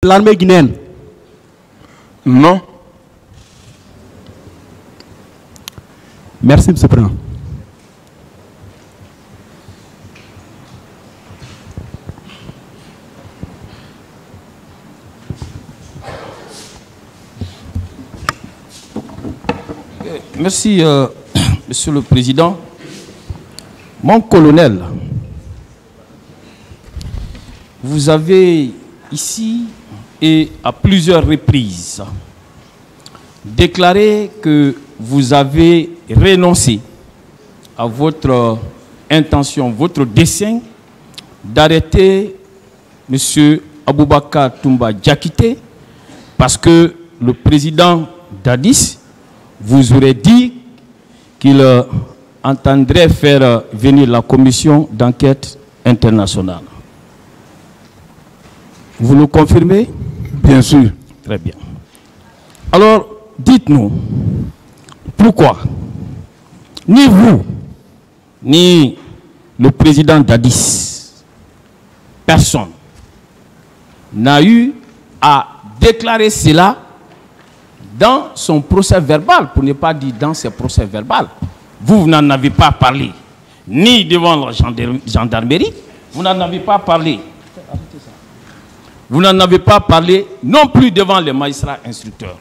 l'armée guinéenne? Non. Merci, M. le Président. Merci, Monsieur le Président. Mon colonel, vous avez ici et à plusieurs reprises déclaré que vous avez renoncé à votre intention, votre dessein d'arrêter M. Aboubakar Toumba Diakité parce que le président Dadis vous aurait dit qu'il entendrait faire venir la commission d'enquête internationale. Vous le confirmez? Bien sûr. Très bien. Alors, dites-nous, pourquoi ni vous, ni le président Dadis, personne n'a eu à déclarer cela dans son procès verbal, pour ne pas dire dans ses procès verbal. Vous n'en avez pas parlé, ni devant la gendarmerie, vous n'en avez pas parlé. Vous n'en avez pas parlé non plus devant les magistrats instructeurs.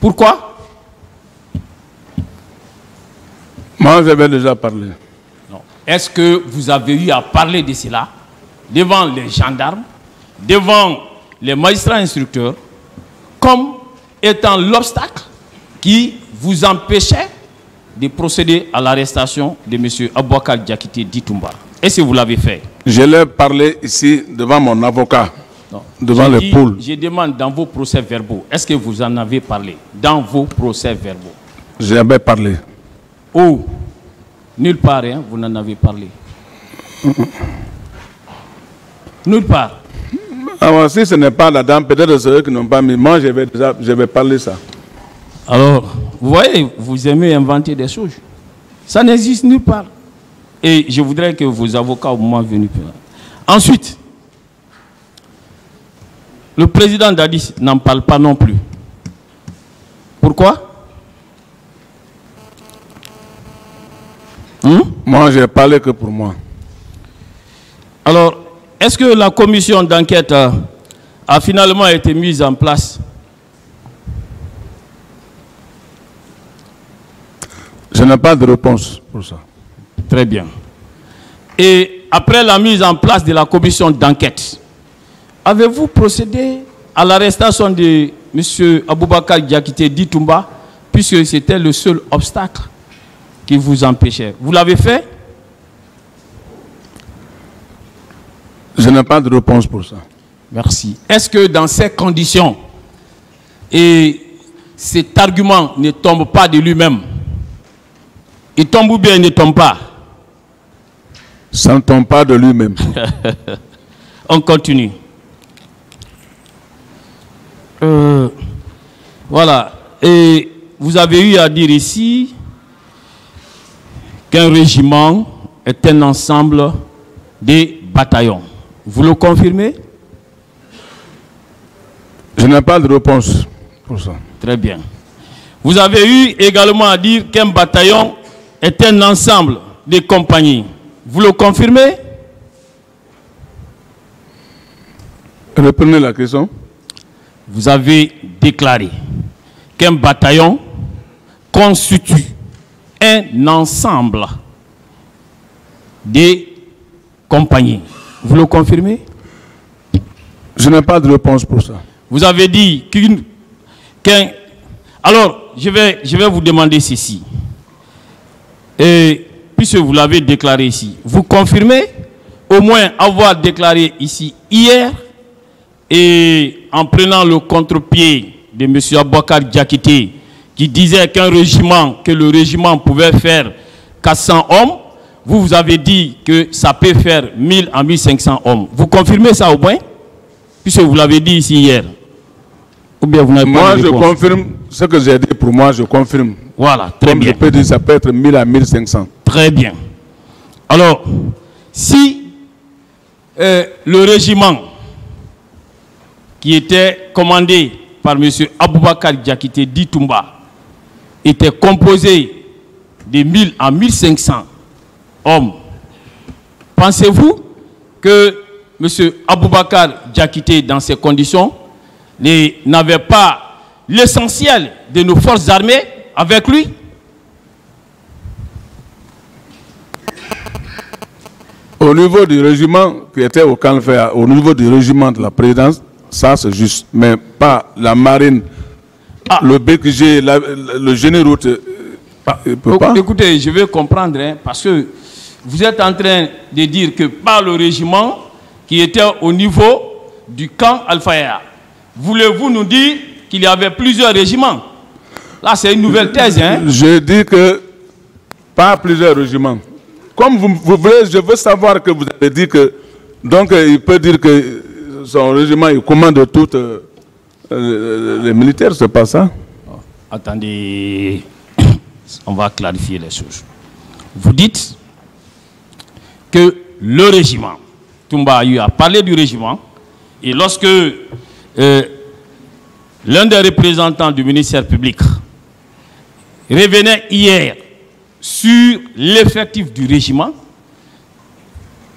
Pourquoi? Moi, j'avais déjà parlé. Est-ce que vous avez eu à parler de cela devant les gendarmes, devant les magistrats instructeurs, comme étant l'obstacle qui vous empêchait de procéder à l'arrestation de M. Aboubakar Diakité dit Toumba? Est-ce que vous l'avez fait? Je l'ai parlé ici devant mon avocat, non, devant les poules. Je demande dans vos procès verbaux, est-ce que vous en avez parlé dans vos procès verbaux? J'avais parlé. Oh, nulle part, hein, vous n'en avez parlé. Nulle part. Alors, si ce n'est pas la dame, peut-être c'est eux qui n'ont pas mis. Moi, j'avais parlé ça. Alors, vous voyez, vous aimez inventer des choses. Ça n'existe nulle part. Et je voudrais que vos avocats, au moment venu, ensuite, le président Dadis n'en parle pas non plus. Pourquoi? Moi, j'ai parlé que pour moi. Alors, est-ce que la commission d'enquête a finalement été mise en place? Je n'ai pas de réponse pour ça. Très bien. Et après la mise en place de la commission d'enquête, avez-vous procédé à l'arrestation de M. Aboubakar Diakité dit Toumba, puisque c'était le seul obstacle qui vous empêchait? Vous l'avez fait? Je n'ai pas de réponse pour ça. Merci. Est-ce que dans ces conditions, et cet argument ne tombe pas de lui-même, il tombe ou bien il ne tombe pas? Ça ne tombe pas de lui-même. On continue. Voilà. Et vous avez eu à dire ici qu'un régiment est un ensemble de bataillons. Vous le confirmez? Je n'ai pas de réponse pour ça. Très bien. Vous avez eu également à dire qu'un bataillon est un ensemble de compagnies. Vous le confirmez? Reprenez la question. Vous avez déclaré qu'un bataillon constitue un ensemble de compagnies. Vous le confirmez? Je n'ai pas de réponse pour ça. Vous avez dit qu'un... Alors, je vais vous demander ceci. Et puisque vous l'avez déclaré ici, vous confirmez au moins avoir déclaré ici hier et en prenant le contre-pied de M. Aboubakar Diakité qui disait que le régiment pouvait faire 400 hommes, vous avez dit que ça peut faire 1000 à 1500 hommes. Vous confirmez ça au moins? Puisque vous l'avez dit ici hier. Ou bien vous n'avez pas moi, de je réponse? confirme ce que j'ai dit pour moi, je confirme. Voilà, très bien. Je peux dire ça peut être 1000 à 1500. Très bien. Alors, si le régiment qui était commandé par M. Aboubakar Diakité dit Toumba était composé de 1000 à 1500 hommes, pensez-vous que M. Aboubakar Diakité, dans ces conditions, n'avait pas l'essentiel de nos forces armées avec lui? Au niveau du régiment qui était au camp Alfaya, au niveau du régiment de la présidence, ça c'est juste, mais pas la marine, le BKG, le généraux. Écoutez, je veux comprendre, hein, parce que vous êtes en train de dire que par le régiment qui était au niveau du camp Alfaya, voulez-vous nous dire qu'il y avait plusieurs régiments? Là, c'est une nouvelle thèse. Hein? Je dis que pas plusieurs régiments. Comme vous voulez, je veux savoir que vous avez dit que, donc il peut dire que son régiment, il commande toutes les militaires, c'est pas ça? Attendez, on va clarifier les choses. Vous dites que le régiment, Toumba a eu à parler du régiment, et lorsque l'un des représentants du ministère public revenait hier sur l'effectif du régiment,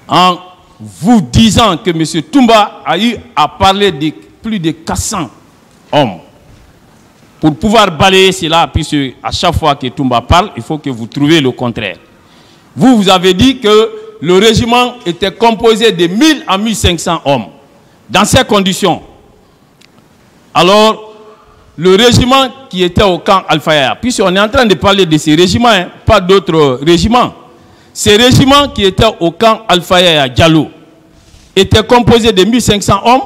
en vous disant que M. Toumba a eu à parler de plus de 400 hommes. Pour pouvoir balayer cela, puisque à chaque fois que Toumba parle, il faut que vous trouviez le contraire. Vous avez dit que le régiment était composé de 1000 à 1500 hommes. Dans ces conditions, alors, le régiment qui était au camp Alfaya, puisqu'on est en train de parler de ces régiments, hein, pas d'autres régiments. Ces régiments qui étaient au camp Alfaya à Diallo étaient composés de 1500 hommes.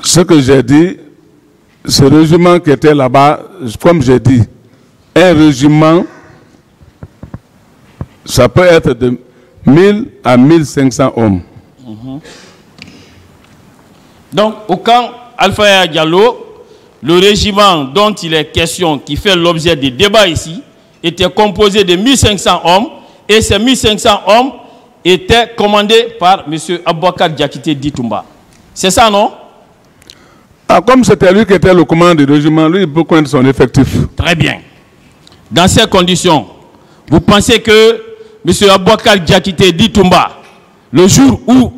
Ce que j'ai dit, ce régiment qui était là-bas, comme j'ai dit, un régiment, ça peut être de 1000 à 1500 hommes. Donc, au camp Alfaya Diallo, le régiment dont il est question, qui fait l'objet des débats ici, était composé de 1500 hommes, et ces 1500 hommes étaient commandés par M. Aboubakar Diakité dit Toumba. C'est ça, non? Ah, comme c'était lui qui était le commandant du régiment, lui, il peut connaître son effectif. Très bien. Dans ces conditions, vous pensez que M. Aboubakar Diakité dit Toumba, le jour où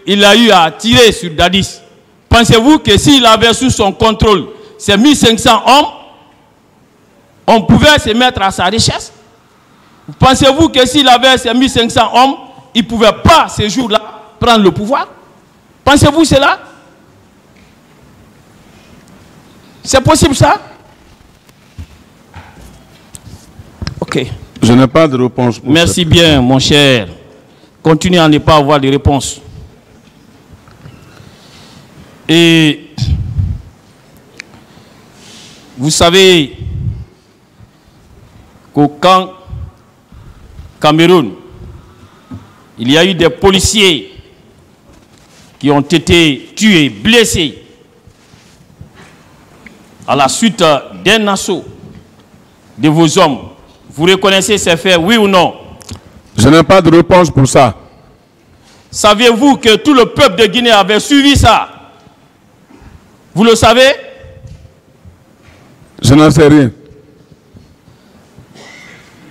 il a eu à tirer sur Dadis, pensez-vous que s'il avait sous son contrôle ces 1500 hommes, on pouvait se mettre à sa richesse? Pensez-vous que s'il avait ces 1500 hommes, il ne pouvait pas ce jour-là prendre le pouvoir? Pensez-vous cela? C'est possible ça? Ok. Je n'ai pas de réponse. Merci bien, mon cher. Continuez à ne pas avoir de réponse. Et vous savez qu'au camp Cameroun, il y a eu des policiers qui ont été tués, blessés à la suite d'un assaut de vos hommes. Vous reconnaissez ces faits, oui ou non? Je n'ai pas de réponse pour ça. Saviez-vous que tout le peuple de Guinée avait suivi ça? Vous le savez? Je n'en sais rien.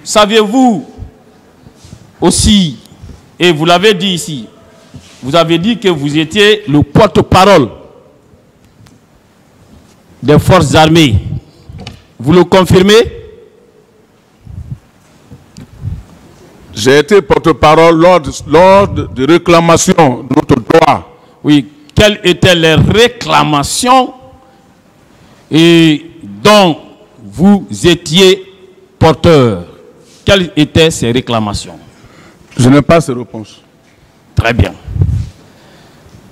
Saviez-vous aussi, et vous l'avez dit ici, vous avez dit que vous étiez le porte-parole des forces armées. Vous le confirmez? J'ai été porte-parole lors de réclamations de notre droit. Oui. Quelles étaient les réclamations et dont vous étiez porteur? Quelles étaient ces réclamations? Je n'ai pas ces réponses. Très bien.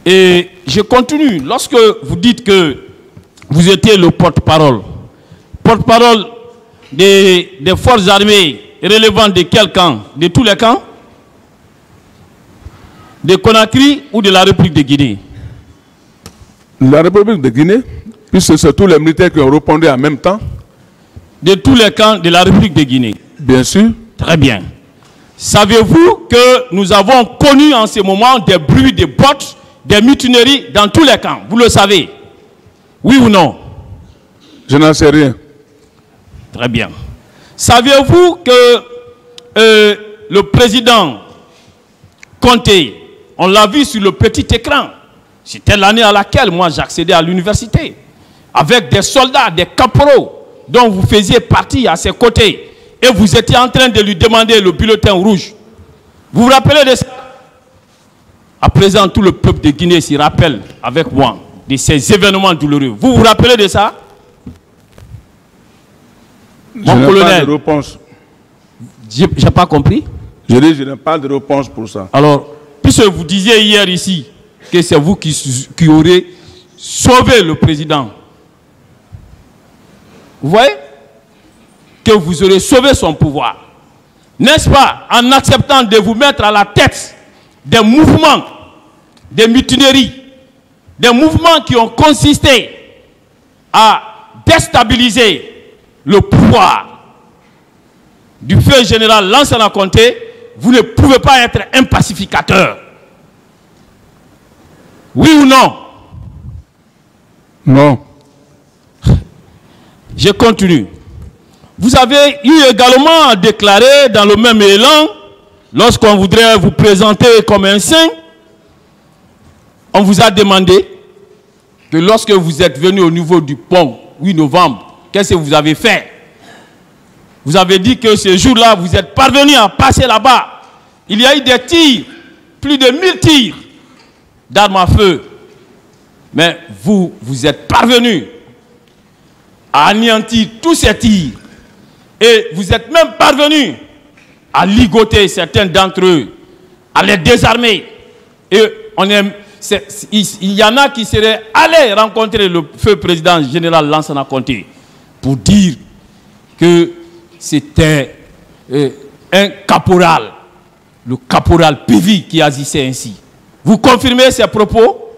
Et je continue. Lorsque vous dites que vous étiez le porte-parole des forces armées relevant de quel camp? De tous les camps? De Conakry ou de la République de Guinée? La République de Guinée, puisque c'est tous les militaires qui ont répondu en même temps. De tous les camps de la République de Guinée? Bien sûr. Très bien. Savez-vous que nous avons connu en ce moment des bruits, des bottes, des mutineries dans tous les camps? Vous le savez? Oui ou non? Je n'en sais rien. Très bien. Saviez-vous que le président Conté, on l'a vu sur le petit écran, c'était l'année à laquelle moi j'accédais à l'université, avec des soldats, des caporaux, dont vous faisiez partie à ses côtés, et vous étiez en train de lui demander le bulletin rouge. Vous vous rappelez de ça? À présent, tout le peuple de Guinée s'y rappelle avec moi de ces événements douloureux. Vous vous rappelez de ça? Mon colonel. Pas de réponse. J'ai pas compris. Je dis, je n'ai pas de réponse pour ça. Alors, puisque vous disiez hier ici que c'est vous qui aurez sauvé le président, vous voyez que vous aurez sauvé son pouvoir, n'est-ce pas, en acceptant de vous mettre à la tête des mouvements, des mutineries, des mouvements qui ont consisté à déstabiliser le pouvoir du feu général Lansana Conté. Vous ne pouvez pas être un pacificateur. Oui ou non? Non. Je continue. Vous avez eu également à déclarer dans le même élan, lorsqu'on voudrait vous présenter comme un saint, on vous a demandé que lorsque vous êtes venu au niveau du pont 8 novembre, qu'est-ce que vous avez fait? Vous avez dit que ce jour-là, vous êtes parvenu à passer là-bas. Il y a eu des tirs, plus de 1000 tirs d'armes à feu. Mais vous êtes parvenu à anéantir tous ces tirs. Et vous êtes même parvenu à ligoter certains d'entre eux, à les désarmer. Et il y en a qui seraient allés rencontrer le feu président général Lansana Conté pour dire que c'était un caporal, le caporal Pivi qui agissait ainsi. Vous confirmez ces propos?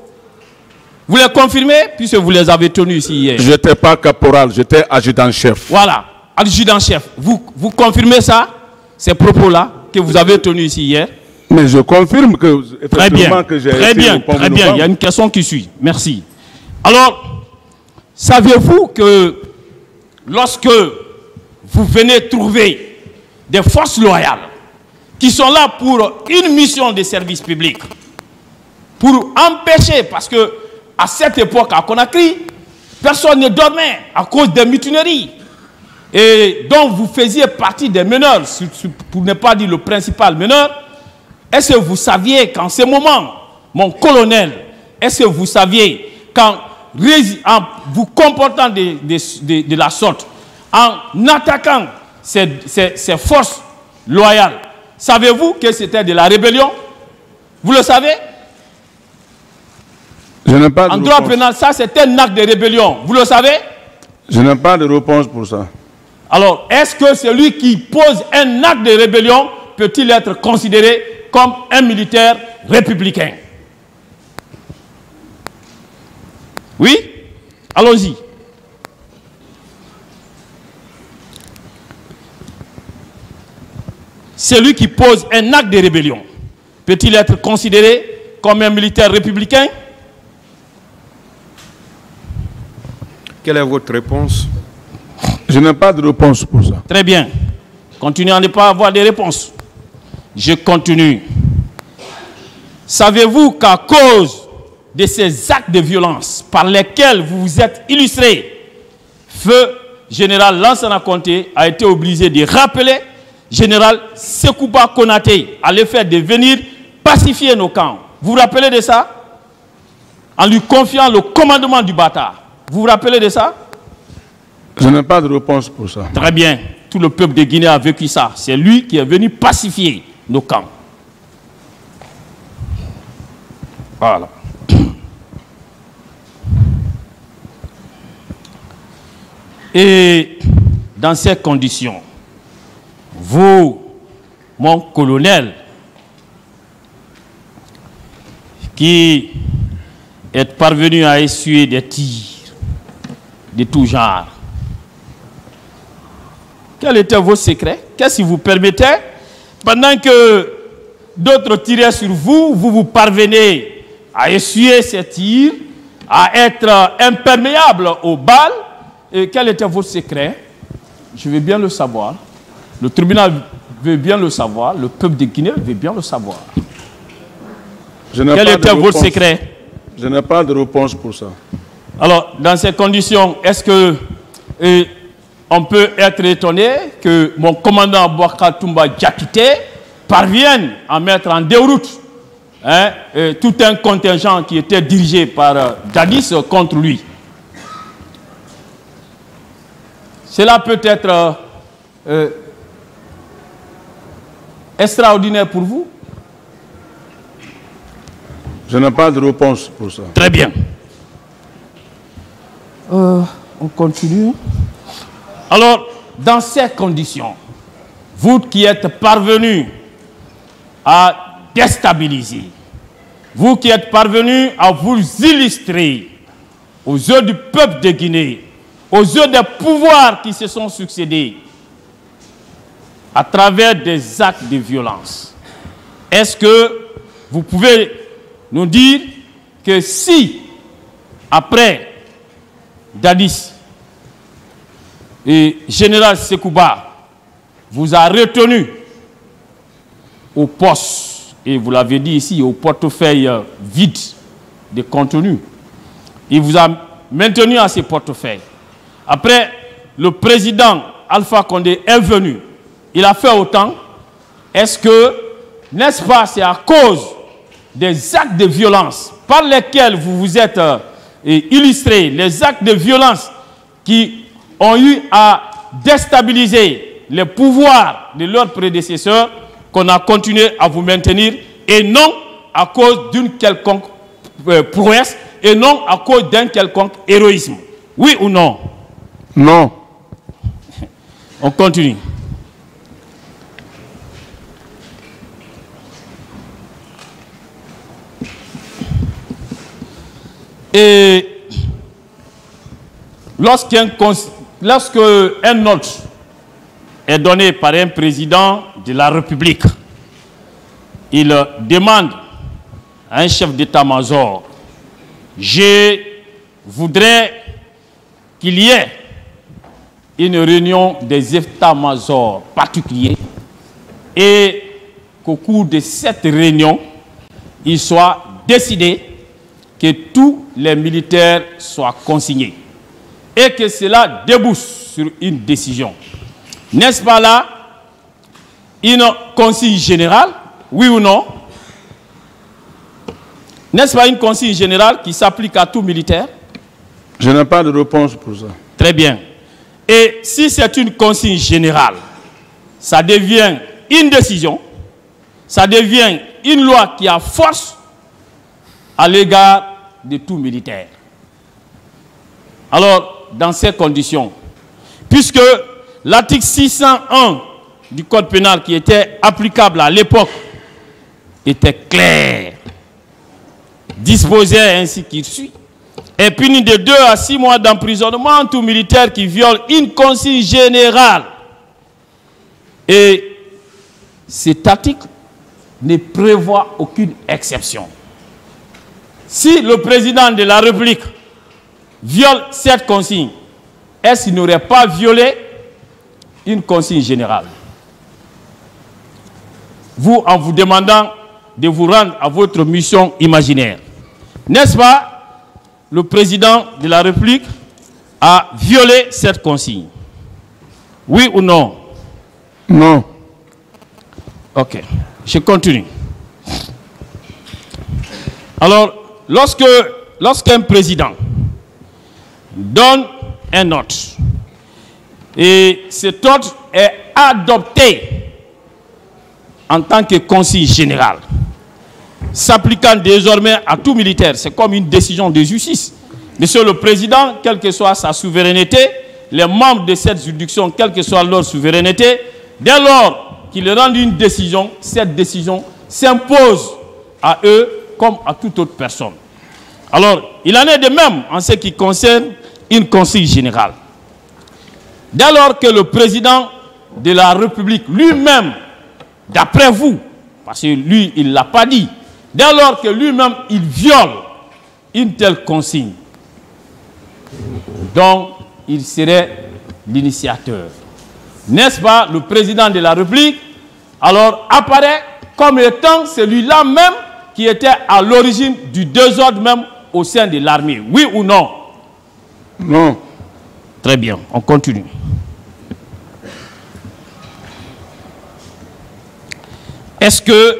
Vous les confirmez puisque vous les avez tenus ici hier? Je n'étais pas caporal, j'étais adjudant-chef. Voilà, adjudant-chef. Vous confirmez ça, ces propos-là que vous avez tenus ici hier? Mais je confirme que, effectivement, que j'ai été très bien, au pont très bien. Il y a une question qui suit. Merci. Alors, saviez-vous que lorsque vous venez trouver des forces loyales qui sont là pour une mission de service public, pour empêcher, parce que à cette époque à Conakry, personne ne dormait à cause des mutineries, et dont vous faisiez partie des meneurs, pour ne pas dire le principal meneur. Est-ce que vous saviez qu'en ce moment, mon colonel, est-ce que vous saviez qu'en vous comportant de la sorte, en attaquant ces forces loyales, savez-vous que c'était de la rébellion? Vous le savez? Je n'ai pas de en droit pénal, ça c'est un acte de rébellion. Vous le savez? Je n'ai pas de réponse pour ça. Alors, est-ce que celui qui pose un acte de rébellion peut-il être considéré comme un militaire républicain? Oui? Allons-y. Celui qui pose un acte de rébellion peut-il être considéré comme un militaire républicain? Quelle est votre réponse? Je n'ai pas de réponse pour ça. Très bien. Continuez à ne pas avoir de réponses. Je continue. Savez-vous qu'à cause de ces actes de violence par lesquels vous vous êtes illustré, feu général Lansana Conté a été obligé de rappeler général Sekouba Konaté à l'effet de venir pacifier nos camps. Vous vous rappelez de ça? En lui confiant le commandement du bâtard. Vous vous rappelez de ça? Je n'ai pas de réponse pour ça. Très bien. Tout le peuple de Guinée a vécu ça. C'est lui qui est venu pacifier nos camps. Voilà. Et dans ces conditions, vous, mon colonel, qui êtes parvenu à essuyer des tirs de tout genre, quels étaient vos secrets? Qu'est-ce qui vous permettait pendant que d'autres tiraient sur vous, vous parvenez à essuyer ces tirs, à être imperméable aux balles. Et quel était votre secret? Je veux bien le savoir. Le tribunal veut bien le savoir. Le peuple de Guinée veut bien le savoir. Quel était votre secret? Je n'ai pas de réponse pour ça. Alors, dans ces conditions, est-ce que on peut être étonné que mon commandant Boubacar Toumba Diakité parvienne à mettre en déroute tout un contingent qui était dirigé par Dadis contre lui? Cela peut être extraordinaire pour vous? Je n'ai pas de réponse pour ça. Très bien. On continue. Alors, dans ces conditions, vous qui êtes parvenus à déstabiliser, vous qui êtes parvenus à vous illustrer aux yeux du peuple de Guinée, aux yeux des pouvoirs qui se sont succédés, à travers des actes de violence, est-ce que vous pouvez nous dire que si, après Dadis, et Général Sekouba vous a retenu au poste, et vous l'avez dit ici, au portefeuille vide de contenu, il vous a maintenu à ces portefeuilles. Après, le président Alpha Condé est venu, il a fait autant. Est-ce que, n'est-ce pas, c'est à cause des actes de violence par lesquels vous vous êtes illustrés, les actes de violence qui ont eu à déstabiliser les pouvoirs de leurs prédécesseurs, qu'on a continué à vous maintenir, et non à cause d'une quelconque prouesse, et non à cause d'un quelconque héroïsme? Oui ou non? Non. On continue. Et lorsqu'un note est donné par un président de la République, il demande à un chef d'état-major: je voudrais qu'il y ait une réunion des états-majors particuliers et qu'au cours de cette réunion, il soit décidé que tous les militaires soient consignés et que cela débouche sur une décision. N'est-ce pas là une consigne générale, oui ou non? N'est-ce pas une consigne générale qui s'applique à tout militaire? Je n'ai pas de réponse pour ça. Très bien. Et si c'est une consigne générale, ça devient une décision, ça devient une loi qui a force à l'égard de tout militaire. Alors, dans ces conditions, puisque l'article 601 du Code pénal qui était applicable à l'époque était clair, disposait ainsi qu'il suit, est puni de 2 à 6 mois d'emprisonnement tout militaire qui viole une consigne générale. Et cet article ne prévoit aucune exception. Si le président de la République viole cette consigne, est-ce qu'il n'aurait pas violé une consigne générale? Vous, en vous demandant de vous rendre à votre mission imaginaire, n'est-ce pas, le président de la République a violé cette consigne? Oui ou non? Non. Ok, je continue. Alors, lorsqu'un président donne un ordre et cet ordre est adopté en tant que consigne générale, s'appliquant désormais à tout militaire, c'est comme une décision de justice. Monsieur le Président, quelle que soit sa souveraineté, les membres de cette juridiction, quelle que soit leur souveraineté, dès lors qu'ils rendent une décision, cette décision s'impose à eux comme à toute autre personne. Alors, il en est de même en ce qui concerne une consigne générale. Dès lors que le président de la République lui-même d'après vous, parce que lui, il ne l'a pas dit, dès lors que lui-même, il viole une telle consigne, donc il serait l'initiateur. N'est-ce pas, le président de la République, alors apparaît comme étant celui-là même qui était à l'origine du désordre même au sein de l'armée. Oui ou non? Non. Très bien, on continue. Est-ce que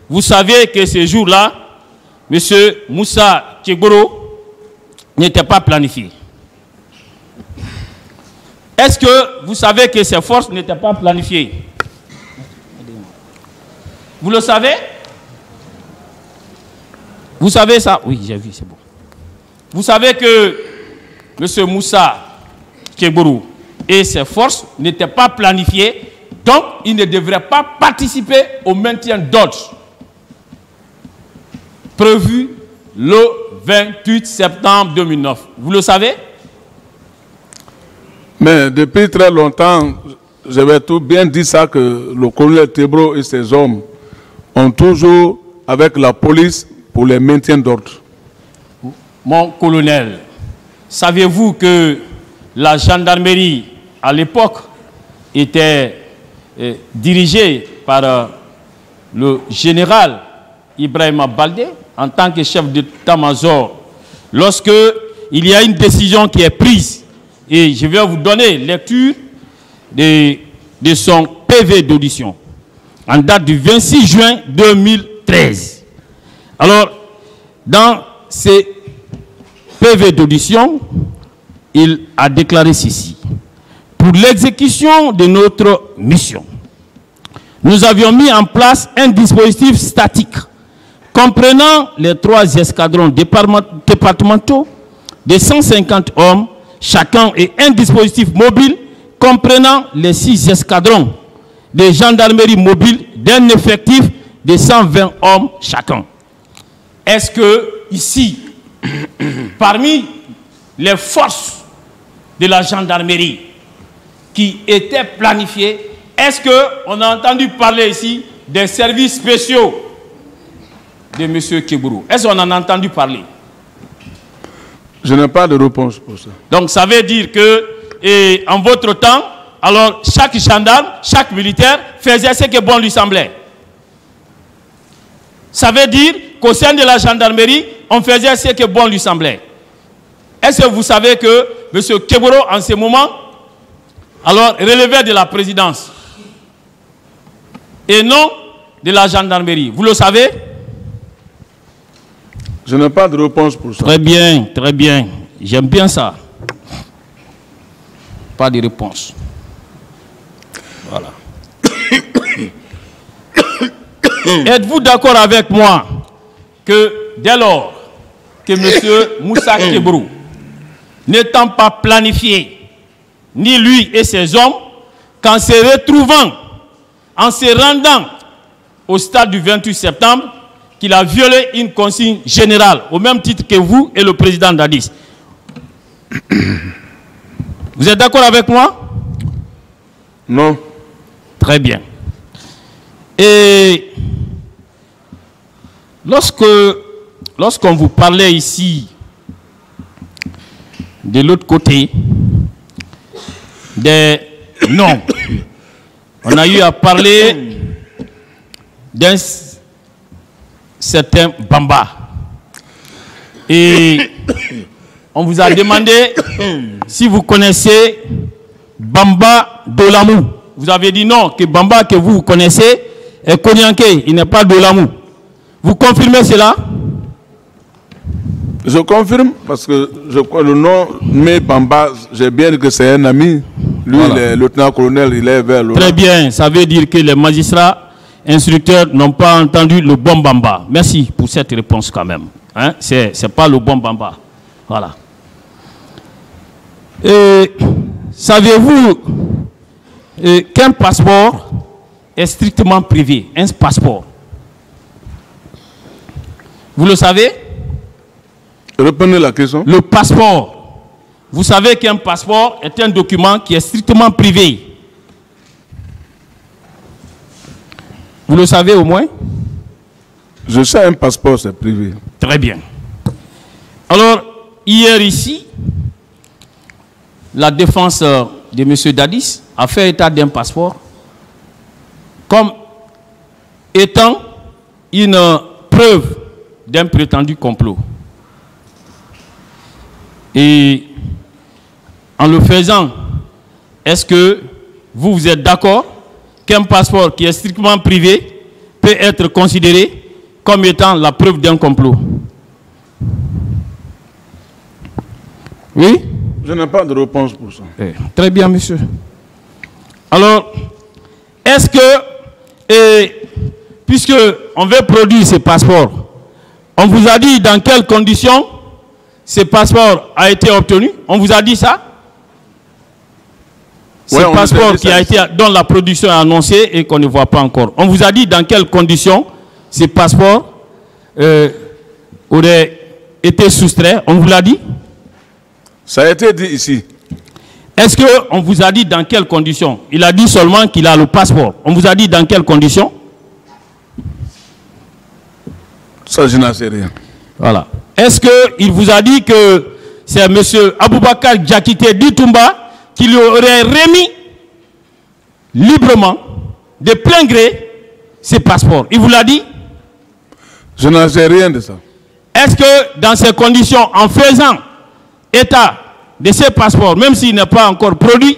vous savez que ce jour-là, M. Moussa Tchegboro n'était pas planifié? Est-ce que vous savez que ces forces n'étaient pas planifiées? Vous le savez? Vous savez ça? Oui, j'ai vu, c'est bon. Vous savez que M. Moussa Tchegboro et ses forces n'étaient pas planifiées, donc il ne devrait pas participer au maintien d'ordre prévu le 28 septembre 2009. Vous le savez? Mais depuis très longtemps, j'avais tout bien dit ça, que le colonel Tchegboro et ses hommes ont toujours avec la police pour les maintiens d'ordre. Mon colonel, savez-vous que la gendarmerie à l'époque était dirigée par le général Ibrahima Baldé en tant que chef d'état-major? Lorsque il y a une décision qui est prise, et je vais vous donner lecture de son PV d'audition en date du 26 juin 2013. Alors, dans ces PV d'audition, il a déclaré ceci. Pour l'exécution de notre mission, nous avions mis en place un dispositif statique comprenant les 3 escadrons départementaux de 150 hommes chacun et un dispositif mobile comprenant les 6 escadrons de gendarmerie mobile d'un effectif de 120 hommes chacun. Est-ce que ici, parmi les forces de la gendarmerie qui étaient planifiées, est-ce qu'on a entendu parler ici des services spéciaux de M. Tchegboro? Est-ce qu'on en a entendu parler? Je n'ai pas de réponse pour ça. Donc ça veut dire que, en votre temps, alors chaque gendarme, chaque militaire faisait ce que bon lui semblait. Ça veut dire qu'au sein de la gendarmerie, on faisait ce que bon lui semblait. Est-ce que vous savez que M. Tchegboro, en ce moment, alors relevait de la présidence et non de la gendarmerie? Vous le savez? Je n'ai pas de réponse pour ça. Très bien, très bien. J'aime bien ça. Pas de réponse. Voilà. Êtes-vous d'accord avec moi que dès lors que M. Moussa Tchegboro, n'étant pas planifié, ni lui et ses hommes, qu'en se retrouvant, en se rendant au stade du 28 septembre, qu'il a violé une consigne générale, au même titre que vous et le président Dadis? Vous êtes d'accord avec moi? Non. Très bien. Et lorsqu'on vous parlait ici, de l'autre côté, des noms, on a eu à parler d'un certain Bamba. Et on vous a demandé si vous connaissez Bamba Dolamou. Vous avez dit non, que Bamba que vous connaissez est Konyanké, il n'est pas Dolamou. Vous confirmez cela? Je confirme parce que je crois le nom, mais Bamba, j'ai bien dit que c'est un ami. Lui, voilà. Le lieutenant-colonel, il est vers le... Très bien, ça veut dire que les magistrats instructeurs n'ont pas entendu le bon Bamba. Merci pour cette réponse quand même. Hein? C'est pas le bon Bamba. Voilà. Savez-vous qu'un passeport est strictement privé? Un passeport. Vous le savez? Reprenez la question. Le passeport. Vous savez qu'un passeport est un document qui est strictement privé. Vous le savez au moins? Je sais, un passeport, c'est privé. Très bien. Alors, hier ici, la défense de M. Dadis a fait état d'un passeport comme étant une preuve d'un prétendu complot. Et en le faisant, est-ce que vous êtes d'accord qu'un passeport qui est strictement privé peut être considéré comme étant la preuve d'un complot? Oui? Je n'ai pas de réponse pour ça. Très bien, monsieur. Alors, est-ce que, puisque on veut produire ces passeports, on vous a dit dans quelles conditions ce passeport a été obtenu? On vous a dit ça? Ce passeport qui a été, dont la production est annoncée et qu'on ne voit pas encore. On vous a dit dans quelles conditions ces passeports auraient été soustraits? On vous l'a dit? Ça a été dit ici. Est-ce qu'on vous a dit dans quelles conditions? Il a dit seulement qu'il a le passeport. On vous a dit dans quelles conditions? Ça, je n'en sais rien. Voilà. Est-ce qu'il vous a dit que c'est M. Aboubakar Diakité Ditumba qui lui aurait remis librement, de plein gré, ses passeports? Il vous l'a dit? Je n'en sais rien de ça. Est-ce que dans ces conditions, en faisant état de ces passeports, même s'il n'est pas encore produit,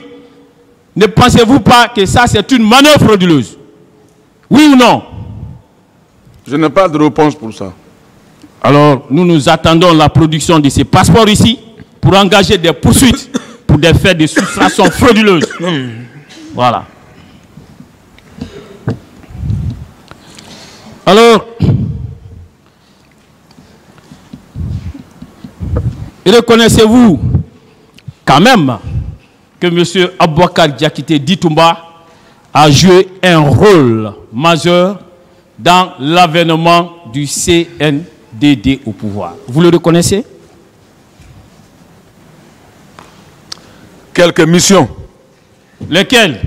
ne pensez-vous pas que ça c'est une manœuvre frauduleuse? Oui ou non? Je n'ai pas de réponse pour ça. Alors, nous attendons la production de ces passeports ici pour engager des poursuites pour des faits de soustraction frauduleuse. Voilà. Alors, reconnaissez-vous quand même que M. Aboubakar Diakité Ditumba a joué un rôle majeur dans l'avènement du CNDD au pouvoir? Vous le reconnaissez? Quelques missions. Lesquelles?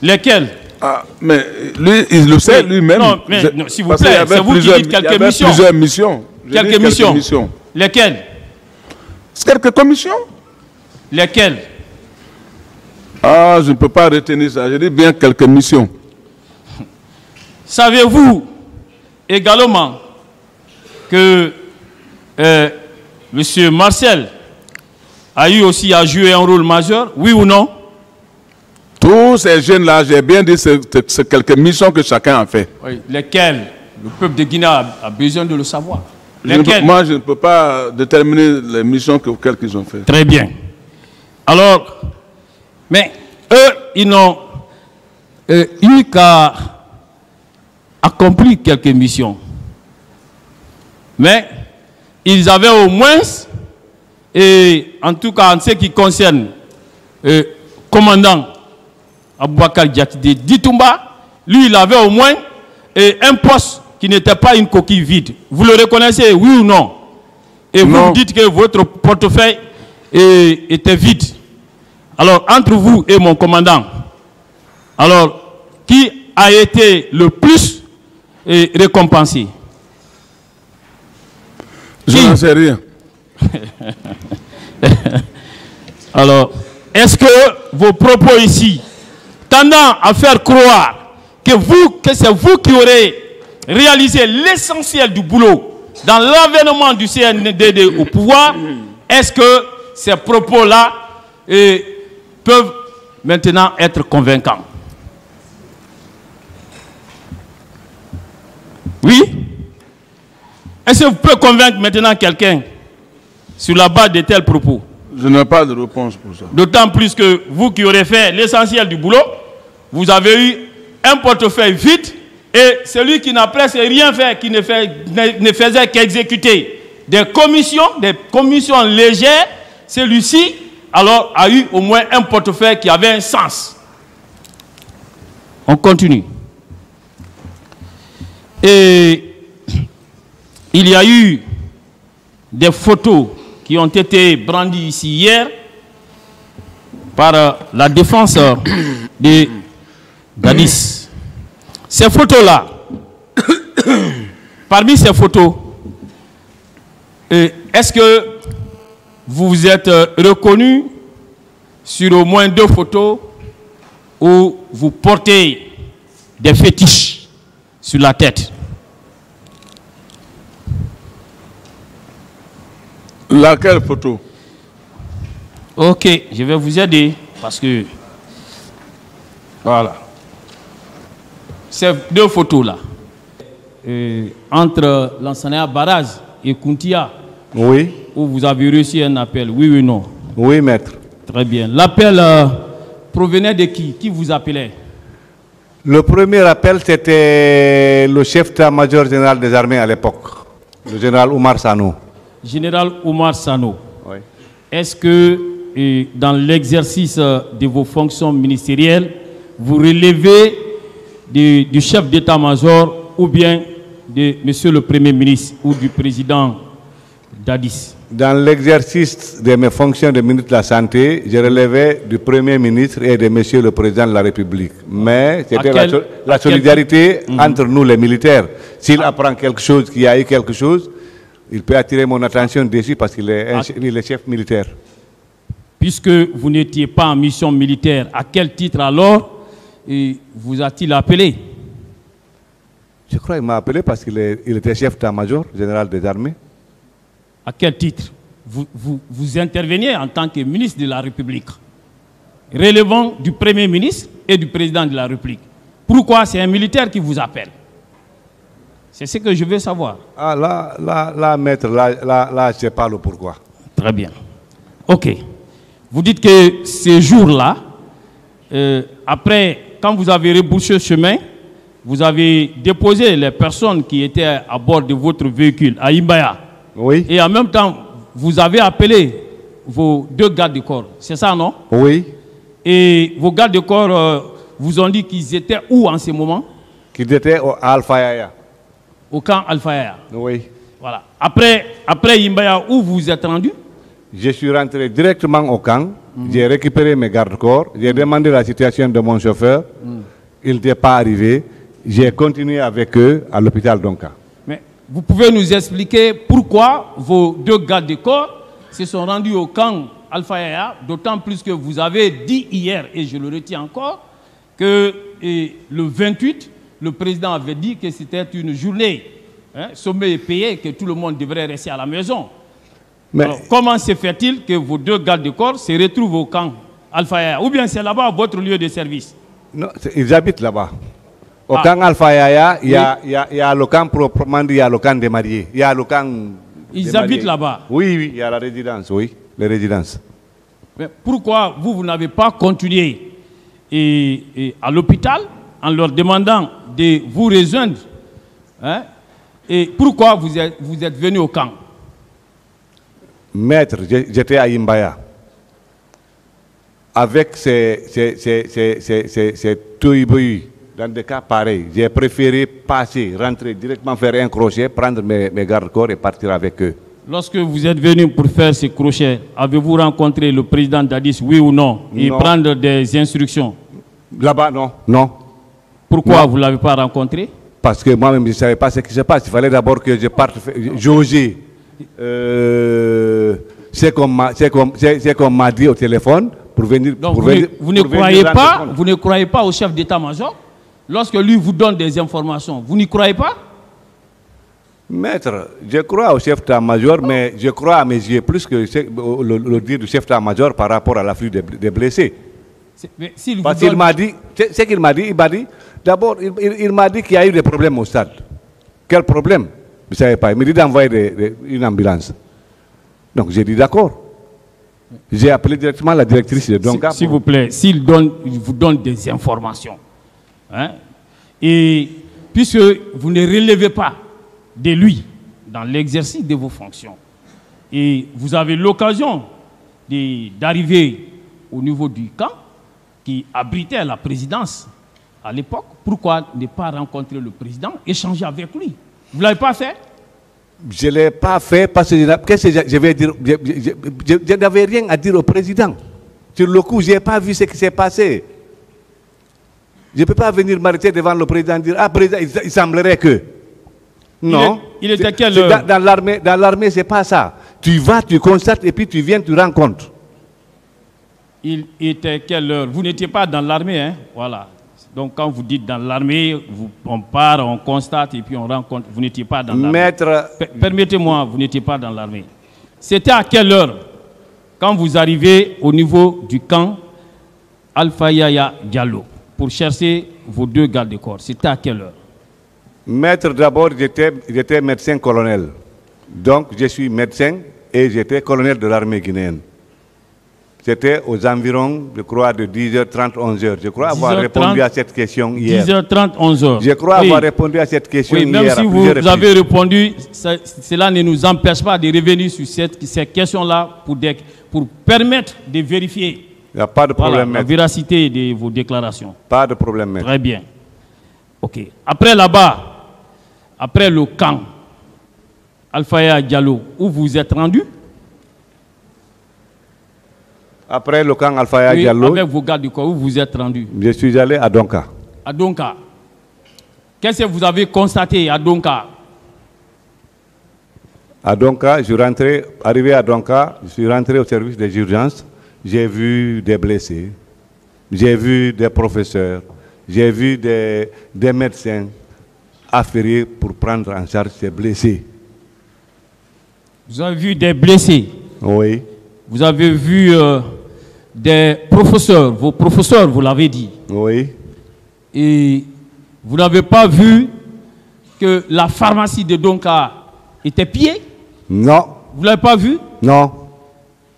Lesquelles? Ah, mais lui, il le sait lui-même. Non, mais s'il vous plaît, c'est vous qui dites quelques missions. Plusieurs missions. Quelques missions. Lesquelles? Quelques commissions. Lesquelles? Ah, je ne peux pas retenir ça. Je dis bien quelques missions. Savez-vous également que M. Marcel a eu aussi à jouer un rôle majeur, oui ou non? Tous ces jeunes-là, j'ai bien dit, c'est quelques missions que chacun a fait. Oui, lesquelles? Le peuple de Guinée a besoin de le savoir. Lesquelles? Moi, je ne peux pas déterminer les missions auxquelles ils ont fait. Très bien. Alors, mais eux, ils n'ont eu qu'à accomplir quelques missions. Mais ils avaient au moins, et en tout cas en ce qui concerne commandant Aboubakar Diakité Ditumba, lui il avait au moins un poste qui n'était pas une coquille vide. Vous le reconnaissez, oui ou non? Et vous dites que votre portefeuille était vide. Alors, entre vous et mon commandant, alors, qui a été le plus récompensé? Je n'en sais rien. Alors, est-ce que vos propos ici, tendant à faire croire que c'est vous qui aurez réalisé l'essentiel du boulot dans l'avènement du CNDD au pouvoir, est-ce que ces propos-là peuvent maintenant être convaincants? Oui? Est-ce que vous pouvez convaincre maintenant quelqu'un sur la base de tels propos? Je n'ai pas de réponse pour ça. D'autant plus que vous qui aurez fait l'essentiel du boulot, vous avez eu un portefeuille vide et celui qui n'a presque rien fait, qui ne faisait qu'exécuter des commissions légères, celui-ci alors a eu au moins un portefeuille qui avait un sens. On continue. Et il y a eu des photos qui ont été brandies ici hier par la défense de Dadis. Ces photos-là, parmi ces photos, est-ce que vous vous êtes reconnu sur au moins 2 photos où vous portez des fétiches sur la tête? Laquelle photo? Ok, je vais vous aider parce que... Voilà. Ces 2 photos-là, entre l'enseignant Baraz et Kountia, Oui. où vous avez reçu un appel, oui ou non? Oui, maître. Très bien. L'appel provenait de qui? Qui vous appelait? Le premier appel, c'était le chef d'état-major général des armées à l'époque, le général Oumar Sano. Général Oumar Sano. Oui. Est-ce que dans l'exercice de vos fonctions ministérielles, vous relevez du chef d'état-major ou bien de monsieur le Premier ministre ou du président Dadis? Dans l'exercice de mes fonctions de ministre de la Santé, je relevais du Premier ministre et de monsieur le Président de la République. Mais c'était la solidarité entre nous, les militaires. S'il apprend quelque chose, qu'il y a eu quelque chose, il peut attirer mon attention dessus parce qu'il est chef militaire. Puisque vous n'étiez pas en mission militaire, à quel titre alors vous a-t-il appelé? Je crois qu'il m'a appelé parce qu'il était chef d'état-major général des armées. À quel titre vous interveniez en tant que ministre de la République, relevant du Premier ministre et du Président de la République. Pourquoi c'est un militaire qui vous appelle? C'est ce que je veux savoir. Ah, là, maître, là, je sais pas le pourquoi. Très bien. Ok. Vous dites que ces jours-là, après, quand vous avez rebroussé le chemin, vous avez déposé les personnes qui étaient à bord de votre véhicule à Imbaya. Oui. Et en même temps, vous avez appelé vos 2 gardes de corps. C'est ça, non? Oui. Et vos gardes de corps vous ont dit qu'ils étaient où en ce moment? Qu'ils étaient à Alpha Yaya. Au camp Alpha Yaya. Oui. Voilà. Après Imbaya, où vous êtes rendu? Je suis rentré directement au camp. J'ai récupéré mes gardes-corps. J'ai demandé la situation de mon chauffeur. Il n'était pas arrivé. J'ai continué avec eux à l'hôpital d'Onka. Mais vous pouvez nous expliquer pourquoi vos 2 gardes de corps se sont rendus au camp Alpha Yaya, d'autant plus que vous avez dit hier, et je le retiens encore, que le 28, le président avait dit que c'était une journée, sommet et payé, que tout le monde devrait rester à la maison. Mais alors, comment se fait-il que vos 2 gardes de corps se retrouvent au camp Alpha Yaya? Ou bien c'est là-bas votre lieu de service? Non, ils habitent là-bas. Au camp Alpha Yaya, il y a le camp proprement dit, il y a le camp des mariés. Il y a le camp Ils habitent là-bas? Oui, oui, il y a la résidence, oui, les résidences. Mais pourquoi vous n'avez pas continué à l'hôpital en leur demandant de vous rejoindre, hein? Et pourquoi vous êtes venu au camp? Maître, j'étais à Imbaya. Avec ces touibouis, dans des cas pareils, j'ai préféré passer, rentrer directement, faire un crochet, prendre mes gardes-corps et partir avec eux. Lorsque vous êtes venu pour faire ce crochet, avez-vous rencontré le président Dadis, oui ou non, et prendre des instructions? Là-bas, non. Non. Pourquoi vous ne l'avez pas rencontré? Parce que moi-même, je ne savais pas ce qui se passe. Il fallait d'abord que je parte jauger c'est qu'on m'a dit au téléphone pour venir. Donc vous ne croyez pas au chef d'état-major? Lorsque lui vous donne des informations, vous n'y croyez pas? Maître, je crois au chef d'état-major, mais je crois à mes yeux plus que le dire du chef d'état-major par rapport à l'afflux des blessés. Parce qu'il m'a dit, c'est qu'il m'a dit, il m'a dit, d'abord, il m'a dit qu'il y a eu des problèmes au stade. Quel problème? Vous ne savez pas. Il m'a dit d'envoyer une ambulance. Donc j'ai dit d'accord. J'ai appelé directement la directrice de Donka. S'il vous plaît, s'il vous donne des informations, hein, et puisque vous ne relevez pas de lui dans l'exercice de vos fonctions, et vous avez l'occasion d'arriver au niveau du camp qui abritait la présidence à l'époque, pourquoi ne pas rencontrer le président, échanger avec lui? Vous ne l'avez pas fait? Je ne l'ai pas fait parce que je vais dire, je n'avais rien à dire au président. Sur le coup, je n'ai pas vu ce qui s'est passé. Je ne peux pas venir m'arrêter devant le président et dire « Ah, président, il semblerait que... » Non. Il était quelle heure? Dans l'armée, ce n'est pas ça. Tu vas, tu constates et puis tu viens, tu rencontres. Il était quelle heure? Vous n'étiez pas dans l'armée, hein? Voilà. Donc quand vous dites dans l'armée, on part, on constate et puis on rencontre. Vous n'étiez pas dans l'armée. Maître... Permettez-moi, vous n'étiez pas dans l'armée. C'était à quelle heure quand vous arrivez au niveau du camp Alpha Yaya Diallo pour chercher vos 2 gardes de corps? C'était à quelle heure? Maître, d'abord, j'étais médecin-colonel. Donc, je suis médecin et j'étais colonel de l'armée guinéenne. C'était aux environs, je crois, de 10h30, 11h. Je crois avoir répondu à cette question hier. 10h30, 11h. Je crois avoir répondu à cette question hier. Même si vous avez répondu, cela ne nous empêche pas de revenir sur ces questions-là pour permettre de vérifier Il n'y a pas de problème, la véracité de vos déclarations. Pas de problème, maître. Très bien. OK. Après là-bas, après le camp Alpha Yaya Diallo, où vous êtes rendu? Après le camp Alpha Yaya Diallo, avec vos gardes du corps, où vous êtes rendu? Je suis allé à Donka. À Donka. Qu'est-ce que vous avez constaté à Donka? À Donka, je suis rentré, arrivé à Donka, je suis rentré au service des urgences. J'ai vu des blessés, j'ai vu des professeurs, j'ai vu des médecins affairés pour prendre en charge ces blessés. Vous avez vu des blessés? Oui. Vous avez vu des professeurs, vos professeurs, vous l'avez dit. Oui. Et vous n'avez pas vu que la pharmacie de Donka était pillée? Non. Vous ne l'avez pas vu? Non.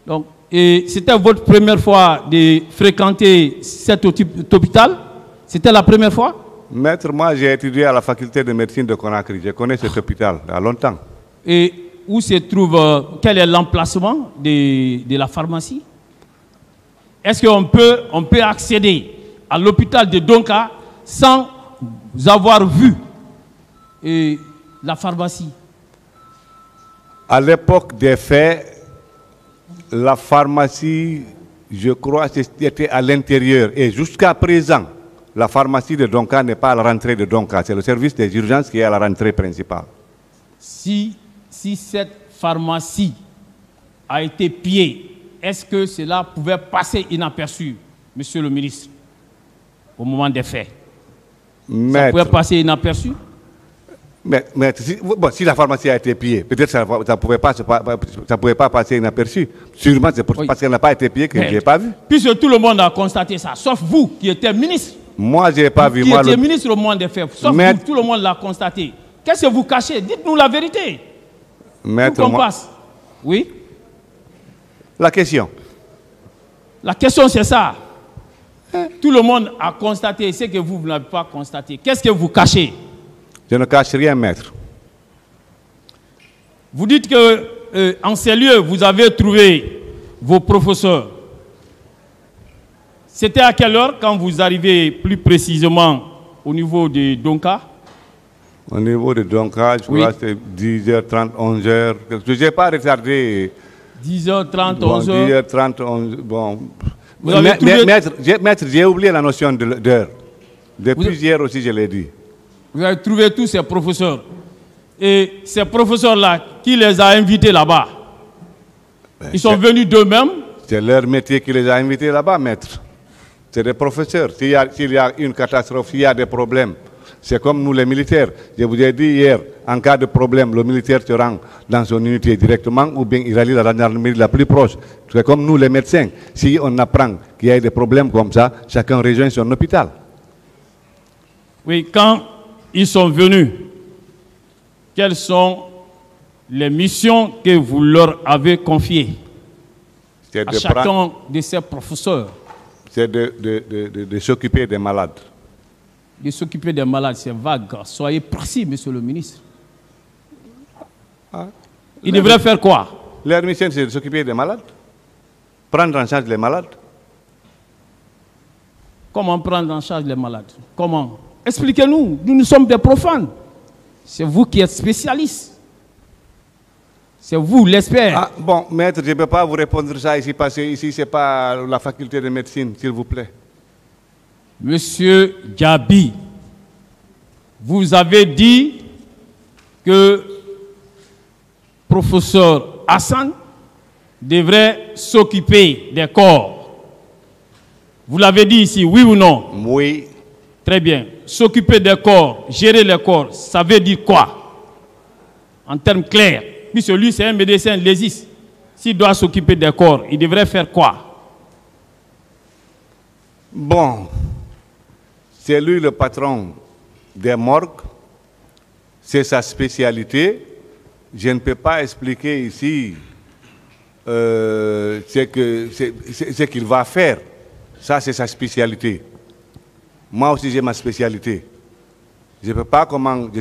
Donc, et c'était votre première fois de fréquenter cet hôpital? C'était la première fois? Maître, moi j'ai étudié à la faculté de médecine de Conakry. Je connais cet hôpital il y a longtemps. Et où se trouve, quel est l'emplacement de la pharmacie? Est-ce qu'on peut accéder à l'hôpital de Donka sans avoir vu la pharmacie? À l'époque des faits, la pharmacie, je crois, était à l'intérieur. Et jusqu'à présent, la pharmacie de Donka n'est pas à la rentrée de Donka. C'est le service des urgences qui est à la rentrée principale. Si cette pharmacie a été pillée, est-ce que cela pouvait passer inaperçu, monsieur le ministre, au moment des faits? Maître, ça pouvait passer inaperçu? Maître, si la pharmacie a été pillée, peut-être que ça ne pouvait pas passer inaperçu. Sûrement, c'est parce qu'elle n'a pas été pillée que je n'ai pas vu. Puisque tout le monde a constaté ça, sauf vous qui étiez ministre. Moi, je n'ai pas vu. Qui étiez ministre au moment des faits, sauf vous, tout le monde l'a constaté. Qu'est-ce que vous cachez? Dites-nous la vérité. Maître, qu'on passe. Oui? La question. La question, c'est ça. Tout le monde a constaté ce que vous n'avez pas constaté. Qu'est-ce que vous cachez? Je ne cache rien, maître. Vous dites que en ces lieux, vous avez trouvé vos professeurs. C'était à quelle heure quand vous arrivez plus précisément au niveau de Donka? Au niveau de Donka, je crois que c'est 10h30, 11h. Je n'ai pas retardé. 10h30, 11h. 10h30, 11h. Bon. Maître, j'ai oublié la notion d'heure. Depuis hier aussi, je l'ai dit. Vous avez trouvé tous ces professeurs. Et ces professeurs-là, qui les a invités là-bas? Ils sont venus d'eux-mêmes? C'est leur métier qui les a invités là-bas, maître. C'est des professeurs. S'il y a une catastrophe, s'il y a des problèmes, c'est comme nous les militaires. Je vous ai dit hier, en cas de problème, le militaire se rend dans son unité directement ou bien il rallie la gendarmerie la plus proche. C'est comme nous les médecins. Si on apprend qu'il y a des problèmes comme ça, chacun rejoint son hôpital. Oui, quand ils sont venus, quelles sont les missions que vous leur avez confiées à chacun de ces professeurs? C'est de s'occuper des malades. De s'occuper des malades, c'est vague. Soyez précis, monsieur le ministre. Ils devraient faire quoi? Leur mission, c'est de s'occuper des malades. Prendre en charge les malades. Comment prendre en charge les malades? Comment? Expliquez-nous. Nous sommes des profanes. C'est vous qui êtes spécialiste. C'est vous l'expert. Ah, bon, maître, je ne peux pas vous répondre ça ici parce que ici, ce n'est pas la faculté de médecine, s'il vous plaît. Monsieur Djabi, vous avez dit que professeur Hassan devrait s'occuper des corps. Vous l'avez dit ici, oui ou non? Oui. Très bien. S'occuper des corps, gérer les corps, ça veut dire quoi? En termes clairs. Puisque lui, c'est un médecin légiste. S'il doit s'occuper des corps, il devrait faire quoi? Bon, c'est lui le patron des morgues. C'est sa spécialité. Je ne peux pas expliquer ici ce qu'il va faire. Ça, c'est sa spécialité. Moi aussi, j'ai ma spécialité. Je ne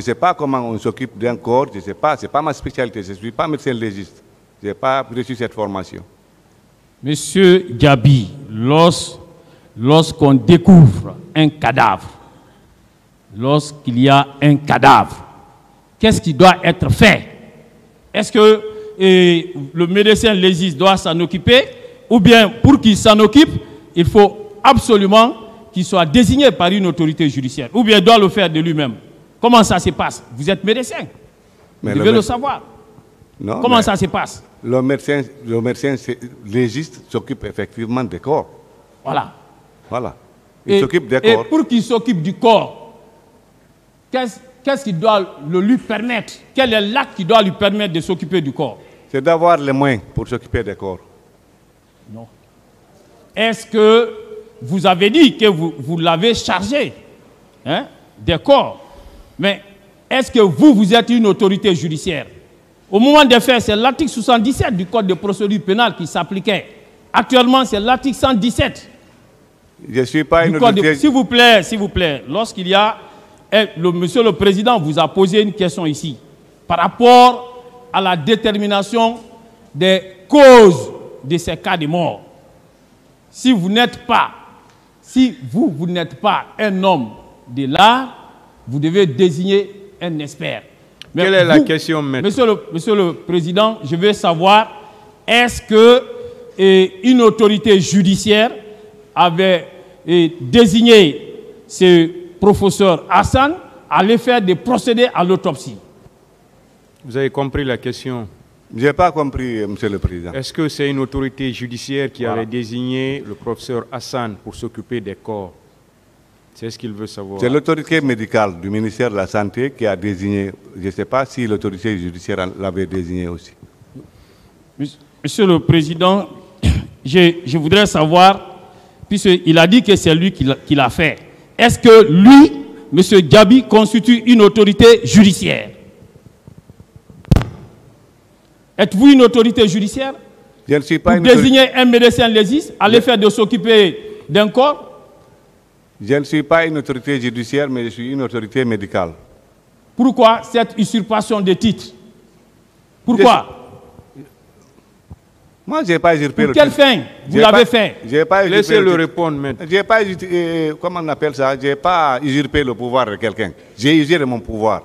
sais pas comment on s'occupe d'un corps. Je ne sais pas. Ce n'est pas ma spécialité. Je ne suis pas médecin légiste. Je n'ai pas reçu cette formation. Monsieur Djabi, lorsqu'on découvre un cadavre, lorsqu'il y a un cadavre, qu'est-ce qui doit être fait? Est-ce que le médecin légiste doit s'en occuper? Ou bien, pour qu'il s'en occupe, il faut absolument qu'il soit désigné par une autorité judiciaire. Ou bien, il doit le faire de lui-même. Comment ça se passe? Vous êtes médecin. Vous devez le savoir. Non, comment ça se passe? Le médecin légiste s'occupe effectivement des corps. Voilà. Voilà. Il s'occupe des corps. Et pour qu'il s'occupe du corps, qu'est-ce qui doit le lui permettre? Quel est l'acte qui doit lui permettre de s'occuper du corps? C'est d'avoir les moyens pour s'occuper des corps. Non. Est-ce que vous avez dit que vous l'avez chargé des corps? Mais est-ce que vous êtes une autorité judiciaire? Au moment des faits, c'est l'article 77 du Code de procédure pénale qui s'appliquait. Actuellement, c'est l'article 117. Je ne suis pas une autorité... S'il vous plaît, lorsqu'il y a... Monsieur le Président vous a posé une question ici par rapport à la détermination des causes de ces cas de mort. Si vous n'êtes pas un homme de l'art, vous devez désigner un expert. Mais quelle est la question, maître? Monsieur le Président, je veux savoir, est-ce que une autorité judiciaire avait désigné ce professeur Hassan à aller faire des procédés à l'autopsie? Vous avez compris la question? Je n'ai pas compris, Monsieur le Président. Est-ce que c'est une autorité judiciaire qui avait désigné le professeur Hassan pour s'occuper des corps? C'est ce qu'il veut savoir. C'est l'autorité médicale du ministère de la Santé qui a désigné. Je ne sais pas si l'autorité judiciaire l'avait désigné aussi. Monsieur le Président, je voudrais savoir, puisqu'il a dit que c'est lui qui l'a fait, est-ce que lui, M. Djabi, constitue une autorité judiciaire? Êtes-vous une autorité judiciaire? Je ne suis pas pour désigner un médecin légiste, aller faire de s'occuper d'un corps? Je ne suis pas une autorité judiciaire, mais je suis une autorité médicale. Pourquoi cette usurpation de titres? Pourquoi? Moi, je n'ai pas usurpé le titre. Pour quelle fin vous l'avez fait? Laissez-le répondre, maître. J'ai pas, comment on appelle ça? Je n'ai pas usurpé le pouvoir de quelqu'un. J'ai usurpé mon pouvoir.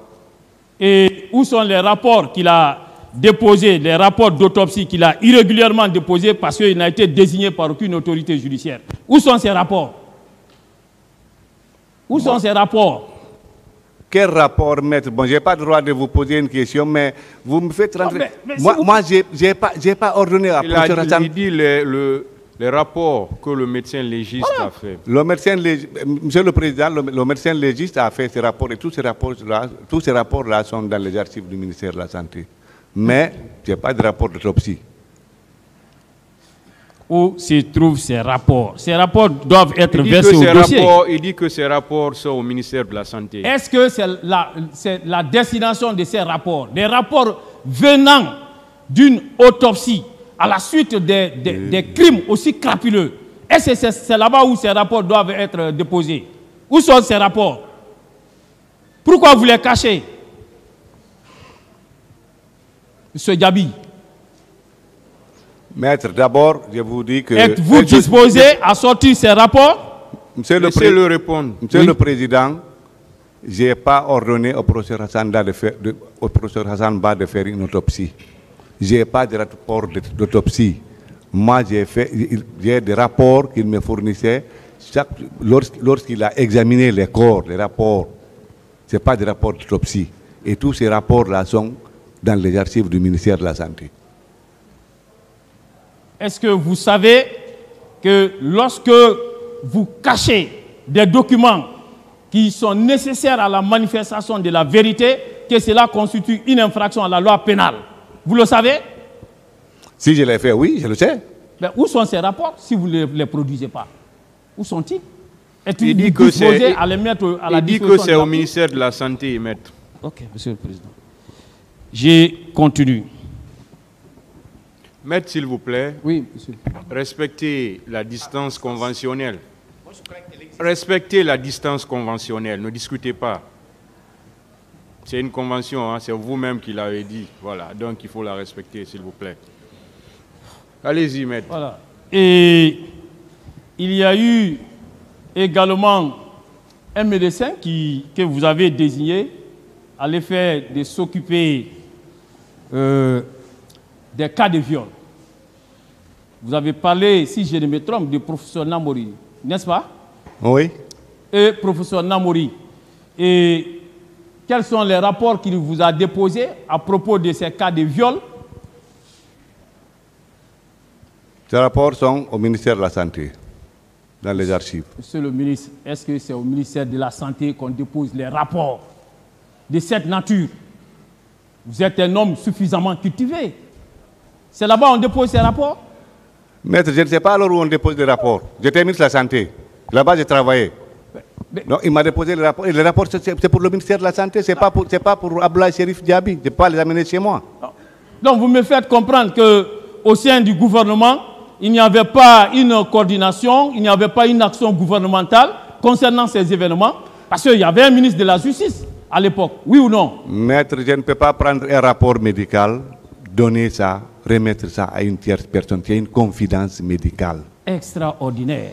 Et où sont les rapports qu'il a déposés, les rapports d'autopsie qu'il a irrégulièrement déposés parce qu'il n'a été désigné par aucune autorité judiciaire? Où sont ces rapports? Où sont ces rapports? Quel rapport, maître? Bon, je n'ai pas le droit de vous poser une question, mais vous me faites rentrer. Moi, je n'ai pas ordonné à professeur Hassan. Il dit les rapports que le médecin légiste a fait. Le médecin légiste, Monsieur le Président, le médecin légiste a fait ces rapports et tous ces rapports-là sont dans les archives du ministère de la Santé. Mais je n'ai pas de rapport d'autopsie. Où se trouvent ces rapports? Ces rapports doivent être versés au dossier. Il dit que ces rapports sont au ministère de la Santé. Est-ce que c'est la destination de ces rapports? Des rapports venant d'une autopsie à la suite des crimes aussi crapuleux. Est-ce que c'est là-bas où ces rapports doivent être déposés? Où sont ces rapports? Pourquoi vous les cachez? Monsieur Djabi. Maître, d'abord, je vous dis que... Êtes-vous disposé à sortir ces rapports? Laissez-le répondre. Monsieur le Président, je n'ai pas ordonné au professeur Hassan de faire une autopsie. Je n'ai pas de rapport d'autopsie. Moi, j'ai des rapports qu'il me fournissait lorsqu'il a examiné les corps, les rapports, ce n'est pas des rapports d'autopsie. Et tous ces rapports-là sont dans les archives du ministère de la Santé. Est-ce que vous savez que lorsque vous cachez des documents qui sont nécessaires à la manifestation de la vérité, que cela constitue une infraction à la loi pénale? Vous le savez? Si je l'ai fait, oui, je le sais. Mais où sont ces rapports si vous ne les produisez pas? Où sont-ils? Il dit que c'est au ministère de la Santé, maître. Ok, monsieur le président. Je continue. Maître, s'il vous plaît, oui, monsieur. Respectez la distance conventionnelle. Respectez la distance conventionnelle, ne discutez pas. C'est une convention, hein, c'est vous-même qui l'avez dit. Voilà, donc il faut la respecter, s'il vous plaît. Allez-y, maître. Voilà. Et il y a eu également un médecin que vous avez désigné à l'effet de s'occuper des cas de viol. Vous avez parlé, si je ne me trompe, du professeur Namori, n'est-ce pas? Oui. Et professeur Namori. Et quels sont les rapports qu'il vous a déposés à propos de ces cas de viol? Ces rapports sont au ministère de la Santé, dans les archives. Monsieur le ministre, est-ce que c'est au ministère de la Santé qu'on dépose les rapports de cette nature? Vous êtes un homme suffisamment cultivé. C'est là-bas qu'on dépose ces rapports? Maître, je ne sais pas alors où on dépose les rapports. J'étais ministre de la Santé. Là-bas, j'ai travaillé. Non, il m'a déposé les rapports. Et les rapports, c'est pour le ministère de la Santé. Ce n'est pas pour Abdoulaye Chérif Diaby. Je ne peux pas les amener chez moi. Donc, vous me faites comprendre qu'au sein du gouvernement, il n'y avait pas une coordination, il n'y avait pas une action gouvernementale concernant ces événements, parce qu'il y avait un ministre de la Justice à l'époque. Oui ou non? Maître, je ne peux pas prendre un rapport médical, donner ça, remettre ça à une tierce personne qui a une confidence médicale. Extraordinaire.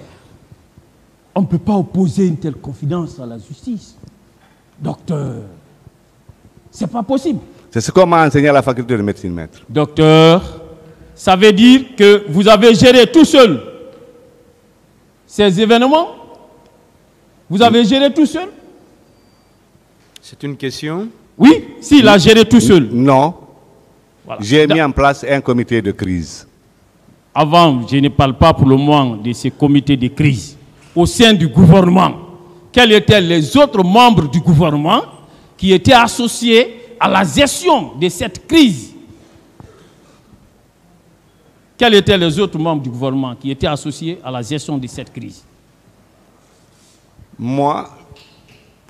On ne peut pas opposer une telle confidence à la justice. Docteur, c'est pas possible. C'est ce qu'on m'a enseigné à la faculté de médecine, maître. Docteur, ça veut dire que vous avez géré tout seul ces événements? Vous avez géré tout seul? C'est une question? Oui, s'il a géré tout seul. Non. Voilà. J'ai mis en place un comité de crise. Avant, je ne parle pas pour le moment de ces comités de crise. Au sein du gouvernement, quels étaient les autres membres du gouvernement qui étaient associés à la gestion de cette crise? Quels étaient les autres membres du gouvernement qui étaient associés à la gestion de cette crise? Moi,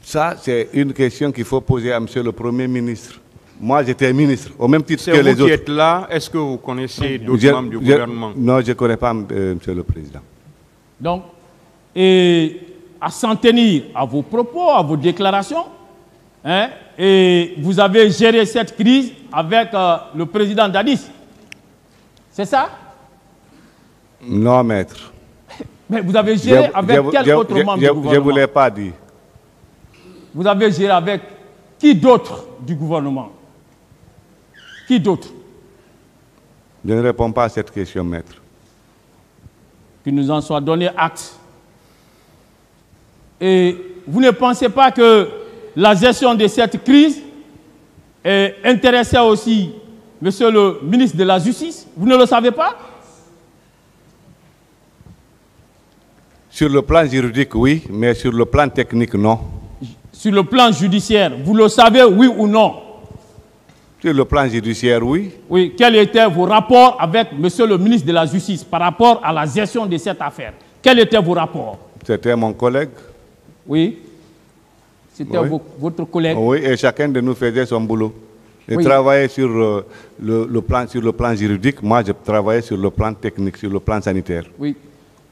ça c'est une question qu'il faut poser à M. le Premier ministre. Moi, j'étais ministre, au même titre que les autres. C'est vous qui êtes là. Est-ce que vous connaissez d'autres membres du gouvernement? Non, je ne connais pas, Monsieur le Président. Donc, et à s'en tenir à vos propos, à vos déclarations, hein, et vous avez géré cette crise avec le président Dadis. C'est ça? Non, maître. Mais vous avez géré avec quel autre membre du gouvernement? Je ne vous l'ai pas dit. Vous avez géré avec qui d'autre du gouvernement? Qui d'autre? Je ne réponds pas à cette question, maître. Qu'il nous en soit donné acte. Et vous ne pensez pas que la gestion de cette crise intéressait aussi Monsieur le ministre de la Justice? Vous ne le savez pas? Sur le plan juridique, oui, mais sur le plan technique, non. Sur le plan judiciaire, vous le savez, oui ou non? Sur le plan judiciaire, oui. Oui, quels étaient vos rapports avec Monsieur le ministre de la Justice par rapport à la gestion de cette affaire? Quels étaient vos rapports? C'était mon collègue. Oui. C'était votre collègue. Oui, et chacun de nous faisait son boulot. Il travaillait sur le plan juridique, moi je travaillais sur le plan technique, sur le plan sanitaire. Oui.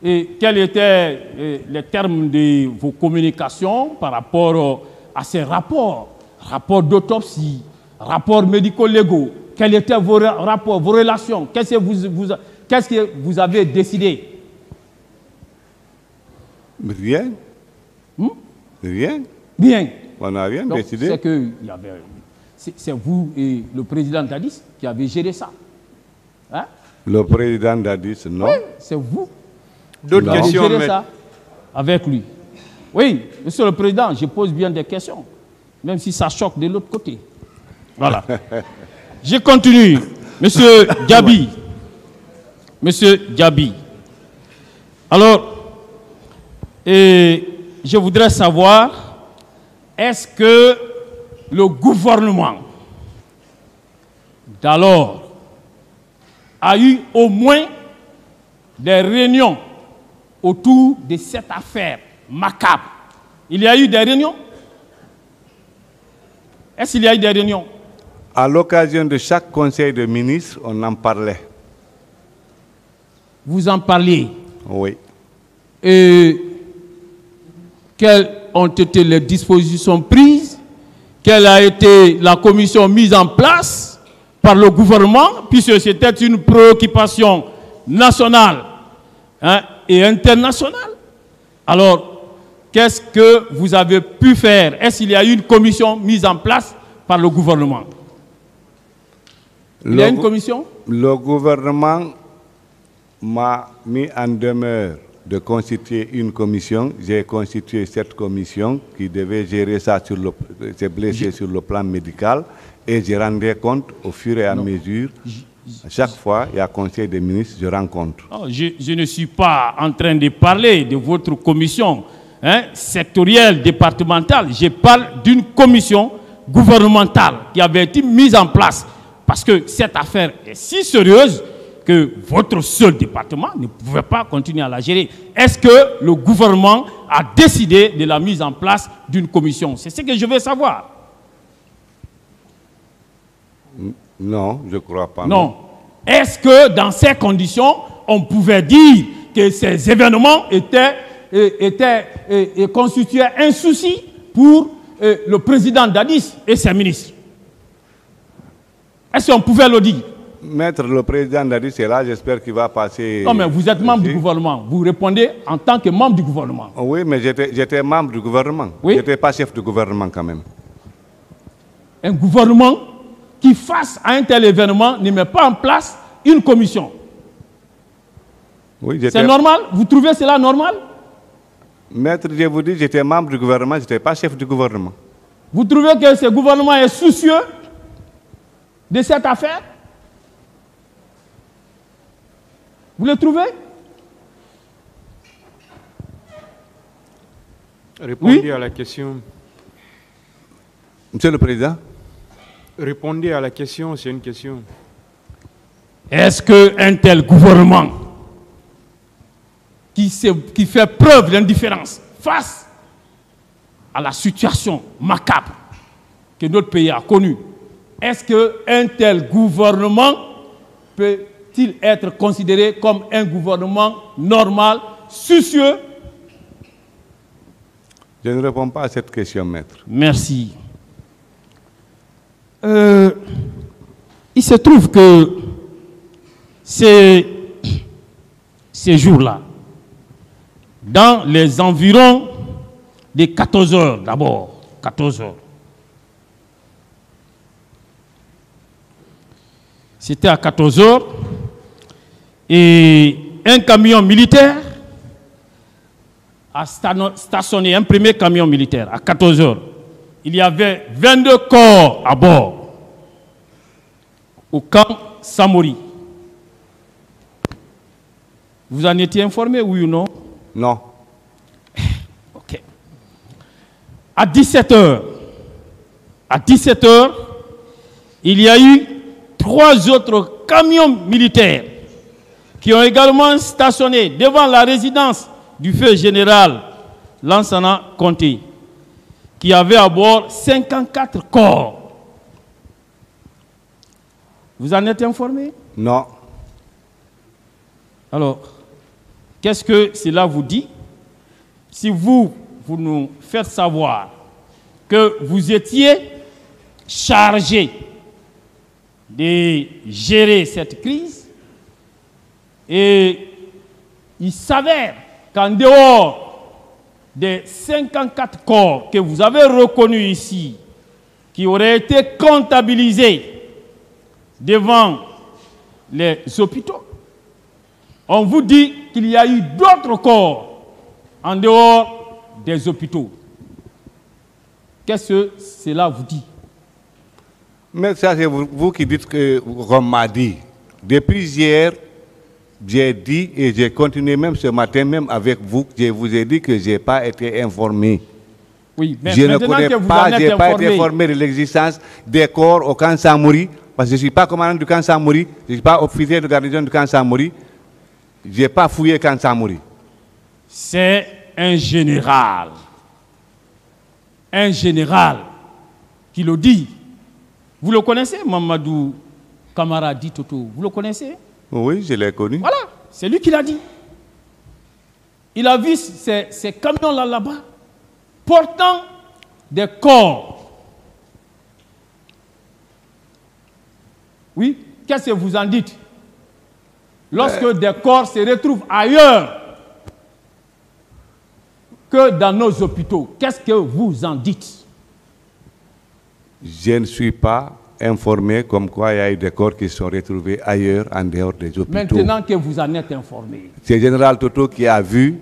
Et quels étaient les termes de vos communications par rapport à ces rapports? Rapports d'autopsie, rapports médico-légaux. Quels étaient vos rapports, vos relations? Qu'est-ce que vous avez décidé? Rien. Rien. Bien. On n'a rien décidé. C'est vous et le président Dadis qui avez géré ça. Hein? Le président Dadis, non. Oui, c'est vous. D'autres questions, maître? avec lui. Oui, Monsieur le Président, je pose bien des questions, même si ça choque de l'autre côté. Voilà. Je continue. Monsieur Diaby. Monsieur Diaby. Alors, je voudrais savoir, est-ce que le gouvernement d'alors a eu au moins des réunions autour de cette affaire macabre? Il y a eu des réunions? Est-ce qu'il y a eu des réunions? À l'occasion de chaque conseil de ministres, on en parlait. Vous en parliez? Oui. Et quelles ont été les dispositions prises? Quelle a été la commission mise en place par le gouvernement, puisque c'était une préoccupation nationale et internationale? Alors, qu'est-ce que vous avez pu faire? Est-ce qu'il y a eu une commission mise en place par le gouvernement? Il y a une commission? Le gouvernement m'a mis en demeure de constituer une commission. J'ai constitué cette commission qui devait gérer ça sur ces blessés sur le plan médical, et je rendais compte au fur et à mesure. À chaque fois, il y a conseil des ministres, je rencontre. Oh, je ne suis pas en train de parler de votre commission sectorielle, départementale. Je parle d'une commission gouvernementale qui avait été mise en place parce que cette affaire est si sérieuse que votre seul département ne pouvait pas continuer à la gérer. Est-ce que le gouvernement a décidé de la mise en place d'une commission? C'est ce que je veux savoir. Non, je ne crois pas. Non. Est-ce que dans ces conditions, on pouvait dire que ces événements constituaient un souci pour le président Dadis et ses ministres? Est-ce qu'on pouvait le dire? Maître, le président Dadis est là, j'espère qu'il va passer... Non, mais vous êtes membre du gouvernement. Vous répondez en tant que membre du gouvernement. Oui, mais j'étais membre du gouvernement. Oui? Je n'étais pas chef du gouvernement quand même. Un gouvernement qui, face à un tel événement, ne met pas en place une commission. Oui, c'est normal? Vous trouvez cela normal? Maître, je vous dis, j'étais membre du gouvernement, je n'étais pas chef du gouvernement. Vous trouvez que ce gouvernement est soucieux de cette affaire? Vous le trouvez? Répondez à la question. Monsieur le Président. Répondez à la question, c'est une question. Est-ce qu'un tel gouvernement qui fait preuve d'indifférence face à la situation macabre que notre pays a connue, est-ce qu'un tel gouvernement peut-il être considéré comme un gouvernement normal, soucieux? Je ne réponds pas à cette question, maître. Merci. Il se trouve que ces jours-là, dans les environs de 14 heures d'abord, 14 heures, c'était à 14 heures, et un camion militaire a stationné, un premier camion militaire à 14 heures. Il y avait 22 corps à bord au camp Samori. Vous en étiez informé, oui ou non? Non. Ok. À 17h, il y a eu 3 autres camions militaires qui ont également stationné devant la résidence du feu général Lansana Conté, qui avait à bord 54 corps. Vous en êtes informé? Non. Alors, qu'est-ce que cela vous dit? Si vous nous faites savoir que vous étiez chargé de gérer cette crise, et il s'avère qu'en dehors des 54 corps que vous avez reconnus ici, qui auraient été comptabilisés devant les hôpitaux, on vous dit qu'il y a eu d'autres corps en dehors des hôpitaux. Qu'est-ce que cela vous dit? Mais ça, c'est vous qui dites que, comme m'a dit, depuis hier, j'ai dit et j'ai continué même ce matin, même avec vous, je vous ai dit que je n'ai pas été informé. Oui, mais je ne connais pas, je n'ai pas été informé de l'existence des corps au camp Samori, parce que je ne suis pas commandant du camp Samori, je ne suis pas officier de garnison du camp Samori, je n'ai pas fouillé le camp Samori. C'est un général qui le dit. Vous le connaissez, Mamadou Camaradi Toto? Vous le connaissez? Oui, je l'ai connu. Voilà, c'est lui qui l'a dit. Il a vu ces camions là-bas portant des corps. Oui, qu'est-ce que vous en dites? Lorsque des corps se retrouvent ailleurs que dans nos hôpitaux, qu'est-ce que vous en dites? Je ne suis pas informé comme quoi il y a eu des corps qui sont retrouvés ailleurs, en dehors des hôpitaux. Maintenant que vous en êtes informé. C'est le général Toto qui a vu.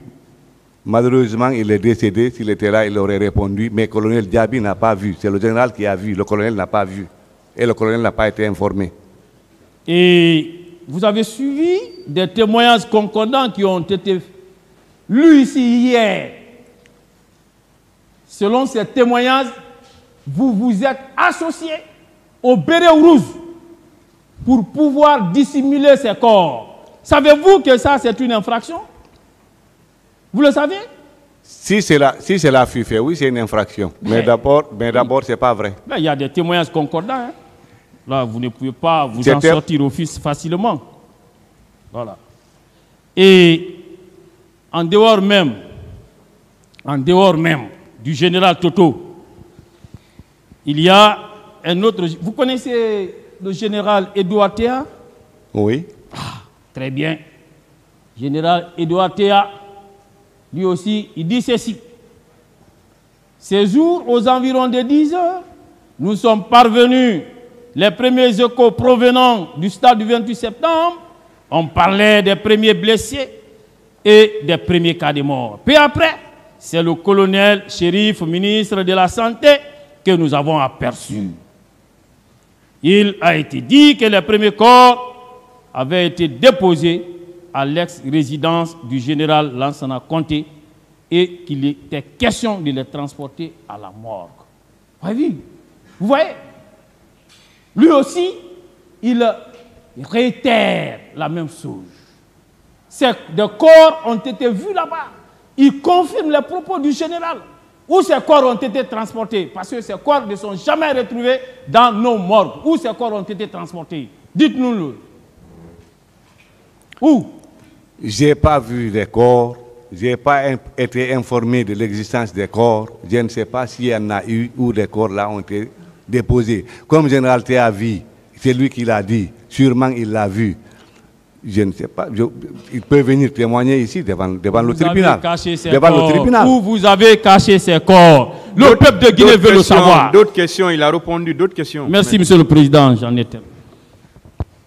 Malheureusement, il est décédé. S'il était là, il aurait répondu. Mais le colonel Diaby n'a pas vu. C'est le général qui a vu. Le colonel n'a pas vu. Et le colonel n'a pas été informé. Et vous avez suivi des témoignages concordants qui ont été lus ici hier. Selon ces témoignages, vous vous êtes associé au béret rouge pour pouvoir dissimuler ces corps. Savez-vous que ça, c'est une infraction? Vous le savez? Si cela fut fait, oui, c'est une infraction. Mais d'abord, ce n'est pas vrai. Il y a des témoignages concordants. Hein. Là, vous ne pouvez pas vous en sortir au fils facilement. Voilà. Et en dehors même du général Toto, il y a un autre... Vous connaissez le général Edouard Théa? Oui. Ah, très bien. Général Edouard Théa, lui aussi, il dit ceci. Ces jours, aux environs de 10 heures, nous sommes parvenus, les premiers échos provenant du stade du 28 septembre, on parlait des premiers blessés et des premiers cas de mort. Puis après, c'est le colonel Chérif, ministre de la Santé, que nous avons aperçu. Il a été dit que les premiers corps avaient été déposés à l'ex-résidence du général Lansana Conté et qu'il était question de les transporter à la morgue. Vous voyez? Lui aussi, il réitère la même chose. Des corps ont été vus là-bas. Il confirme les propos du général. Où ces corps ont été transportés? Parce que ces corps ne sont jamais retrouvés dans nos morgues. Où ces corps ont été transportés? Dites-nous-le. Où? Je n'ai pas vu les corps. Je n'ai pas été informé de l'existence des corps. Je ne sais pas s'il y en a eu où des corps là ont été déposés. Comme le général Théa vu, c'est lui qui l'a dit. Sûrement il l'a vu. Je ne sais pas. Il peut venir témoigner ici devant le tribunal. Le tribunal. Où vous avez caché ces corps? Le peuple de Guinée veut le savoir. D'autres questions, il a répondu. D'autres questions. Merci, Monsieur le Président. J'en ai terminé.